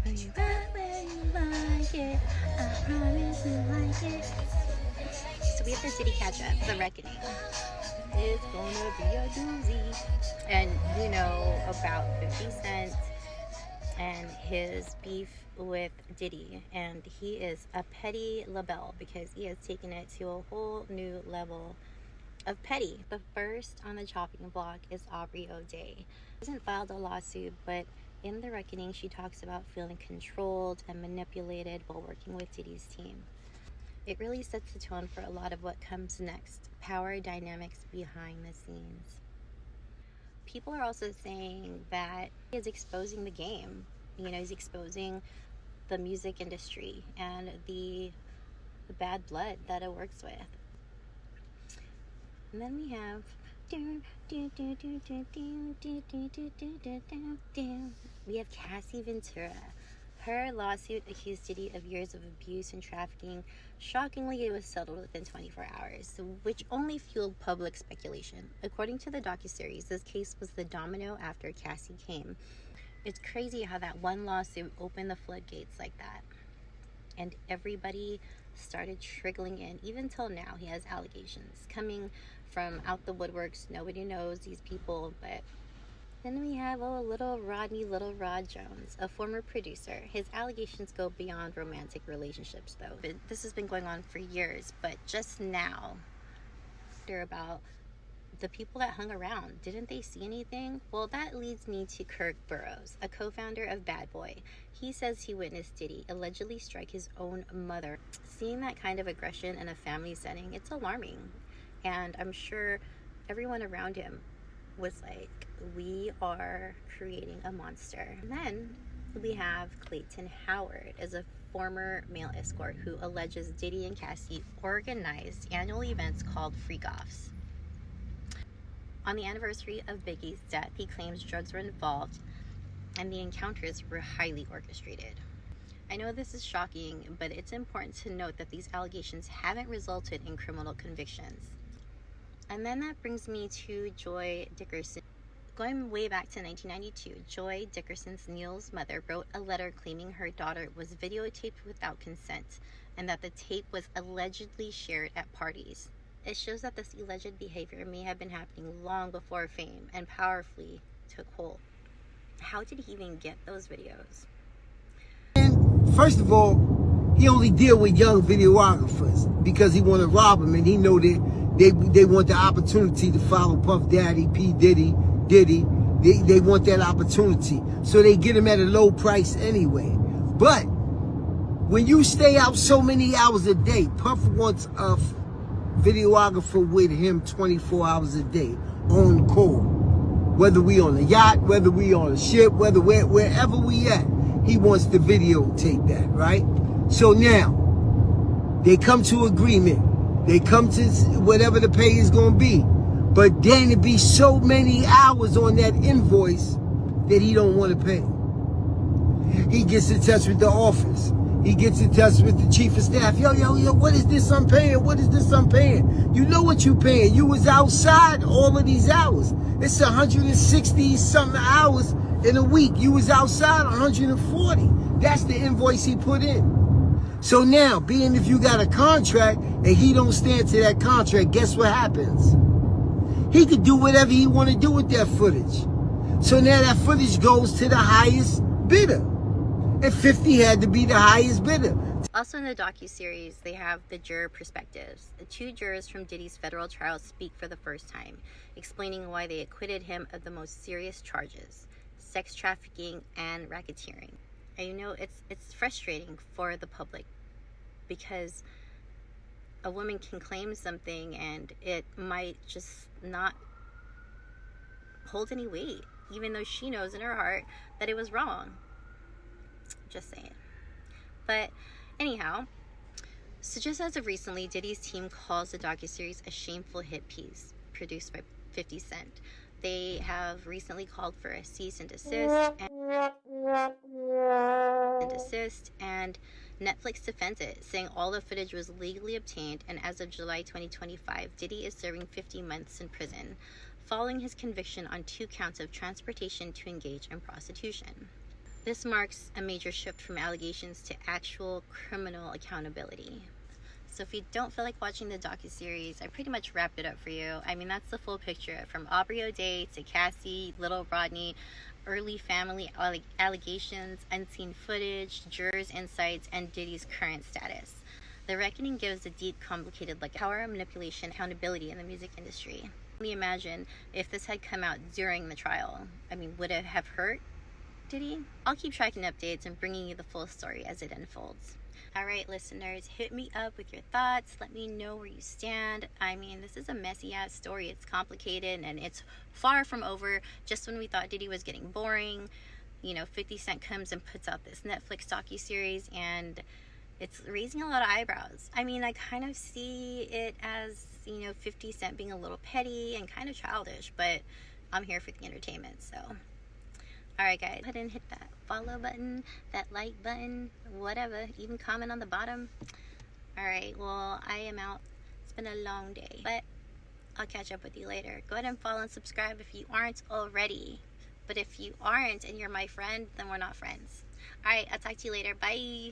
When you back where you like it, I promise you like it. So we have the Diddy catch up, The Reckoning. It's gonna be a doozy. And you know about 50 Cent and his beef with Diddy. And he is a petty labelle because he has taken it to a whole new level of petty. The first on the chopping block is Aubrey O'Day. She hasn't filed a lawsuit, but in The Reckoning, she talks about feeling controlled and manipulated while working with Diddy's team. It really sets the tone for a lot of what comes next, power dynamics behind the scenes. People are also saying that he is exposing the game. You know, he's exposing the music industry and the bad blood that it works with. And then we have Cassie Ventura. Her lawsuit accused Diddy of years of abuse and trafficking. Shockingly, it was settled within 24 hours, which only fueled public speculation. According to the docuseries, this case was the domino after Cassie came. It's crazy how that one lawsuit opened the floodgates like that. And everybody started trickling in. Even till now, he has allegations coming from out the woodworks. Nobody knows these people, but then we have Little Rod Jones, a former producer. His allegations go beyond romantic relationships, though. This has been going on for years, but just now, they're about the people that hung around. Didn't they see anything? Well, that leads me to Kirk Burrows, a co-founder of Bad Boy. He says he witnessed Diddy allegedly strike his own mother. Seeing that kind of aggression in a family setting, it's alarming. And I'm sure everyone around him was like, we are creating a monster. And then we have Clayton Howard as a former male escort who alleges Diddy and Cassie organized annual events called freak-offs. On the anniversary of Biggie's death, he claims drugs were involved and the encounters were highly orchestrated. I know this is shocking, but it's important to note that these allegations haven't resulted in criminal convictions. And then that brings me to Joy Dickerson. Going way back to 1992, Joy Dickerson's Neil's mother wrote a letter claiming her daughter was videotaped without consent and that the tape was allegedly shared at parties. It shows that this alleged behavior may have been happening long before fame and powerfully took hold. How did he even get those videos? First of all, he only deal with young videographers because he want to rob them, and he know that they want the opportunity to follow Puff Daddy, P. Diddy. They want that opportunity, so they get him at a low price anyway. But when you stay out so many hours a day, Puff wants a videographer with him 24 hours a day on call. Whether we on a yacht, whether we on a ship, wherever we at, he wants to videotape that, right? So now they come to agreement. They come to whatever the pay is going to be. But then it be so many hours on that invoice that he don't want to pay. He gets in touch with the office. He gets in touch with the chief of staff. Yo, what is this I'm paying? What is this I'm paying? You know what you paying. You was outside all of these hours. It's 160 something hours in a week. You was outside 140. That's the invoice he put in. So now, being if you got a contract and he don't stand to that contract, guess what happens? He could do whatever he want to do with that footage. So now that footage goes to the highest bidder. And 50 had to be the highest bidder. Also in the docuseries, they have the juror perspectives. The two jurors from Diddy's federal trial speak for the first time, explaining why they acquitted him of the most serious charges, sex trafficking and racketeering. And you know, it's frustrating for the public because a woman can claim something and it might just not hold any weight, even though she knows in her heart that it was wrong. Just saying. But anyhow, so just as of recently, Diddy's team calls the docuseries a shameful hit piece produced by 50 Cent. They have recently called for a cease and desist, and Netflix defends it, saying all the footage was legally obtained, and as of July 2025, Diddy is serving 50 months in prison, following his conviction on 2 counts of transportation to engage in prostitution. This marks a major shift from allegations to actual criminal accountability. So if you don't feel like watching the docuseries, I pretty much wrapped it up for you. I mean, that's the full picture, from Aubrey O'Day to Cassie, little Rodney, early family allegations, unseen footage, jurors' insights, and Diddy's current status. The reckoning gives a deep, complicated look at power, manipulation, accountability in the music industry. Only imagine if this had come out during the trial. I mean, would it have hurt Diddy? I'll keep tracking updates and bringing you the full story as it unfolds. Alright, listeners, hit me up with your thoughts. Let me know where you stand. I mean, this is a messy ass story. It's complicated and it's far from over. Just when we thought Diddy was getting boring, 50 Cent comes and puts out this Netflix docuseries, and it's raising a lot of eyebrows. I mean, I kind of see it as, 50 Cent being a little petty and kind of childish, but I'm here for the entertainment, so. Alright guys, go ahead and hit that follow button, that like button, whatever, even comment on the bottom. Alright, well, I am out. It's been a long day, but I'll catch up with you later. Go ahead and follow and subscribe if you aren't already. But if you aren't and you're my friend, then we're not friends. Alright, I'll talk to you later. Bye.